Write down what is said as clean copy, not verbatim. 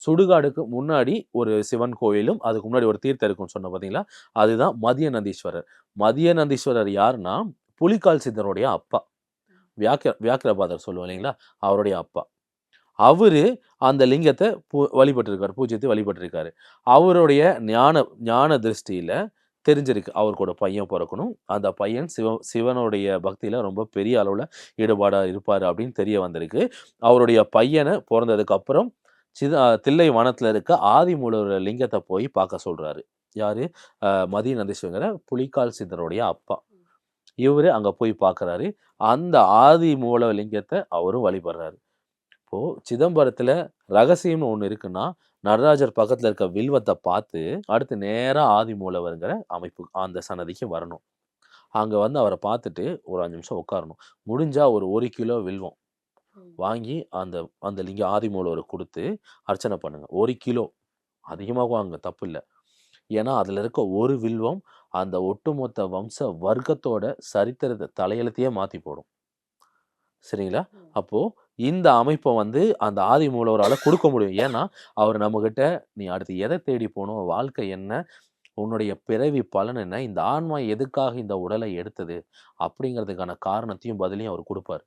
சுடுகாடுக்கு முன்னாடி ஒரு சிவன் கோயிலும், அதுக்கு முன்னாடி ஒரு தீர்த்தம் இருக்குன்னு சொன்னேன் பார்த்தீங்களா? அதுதான் மதிய நந்தீஸ்வரர். மதிய நந்தீஸ்வரர் யாருன்னா, புலிக்கால் சித்தருடைய அப்பா. வியாக்கிரபாதர் சொல்லுவோம் இல்லைங்களா? அவருடைய அப்பா. அவரு அந்த லிங்கத்த வழிபட்டிருக்காரு. பூஜித்து வழிபட்டிருக்காரு. அவருடைய ஞான ஞான திருஷ்டியில தெரிஞ்சிருக்கு. அவருக்கு பையன் பொறக்கணும். அந்த பையன் சிவனுடைய பக்தியில ரொம்ப பெரிய அளவுல ஈடுபாடா இருப்பாரு அப்படின்னு தெரிய வந்திருக்கு. அவருடைய பையன பொறந்ததுக்கு அப்புறம் தில்லை வனத்துல இருக்க ஆதிமூலவர் லிங்கத்த போய் பார்க்க சொல்றாரு. யாரு? மதிய நந்தீஸ்வரங்கிற புலிக்கால் சித்தருடைய அப்பா. இவரு அங்க போய் பார்க்குறாரு. அந்த ஆதிமூல லிங்கத்த அவரும் வழிபடுறாரு. இப்போ சிதம்பரத்துல ரகசியம்னு ஒண்ணு இருக்குன்னா, நடராஜர் பக்கத்துல இருக்க வில்வத்த பார்த்து, அடுத்து நேரா ஆதிமூலவர்ங்கிற அமைப்பு அந்த சன்னதிக்கு வரணும். அங்க வந்து அவர பார்த்துட்டு ஒரு 5 நிமிஷம் உட்காரணும். முடிஞ்சா ஒரு 1 கிலோ வில்வம் வாங்கி அந்த அந்த லிங்கம் ஆதிமூலவருக்கு குடுத்து அர்ச்சனை பண்ணுங்க. 1 கிலோ அதிகமா வாங்குங்க தப்பில்ல. ஏன்னா, அதுல இருக்க ஒரு வில்வம் அந்த ஒட்டுமொத்த வம்ச வர்க்கத்தோட சரித்திரத்த தலையெழுத்தையே மாத்தி போடும். சரிங்களா? அப்போ இந்த அமைப்ப வந்து அந்த ஆதி மூலவரால குடுக்க முடியும். ஏன்னா, அவரு நம்மகிட்ட "நீ அடுத்து எத தேடி போணும்? வாழ்க்கை என்ன? உன்னுடைய பிறவி பலன் என்ன? இந்த ஆன்மா எதுக்காக இந்த உடலை எடுத்தது?" அப்படிங்கிறதுக்கான காரணத்தையும், பதிலையும் அவரு குடுப்பாரு.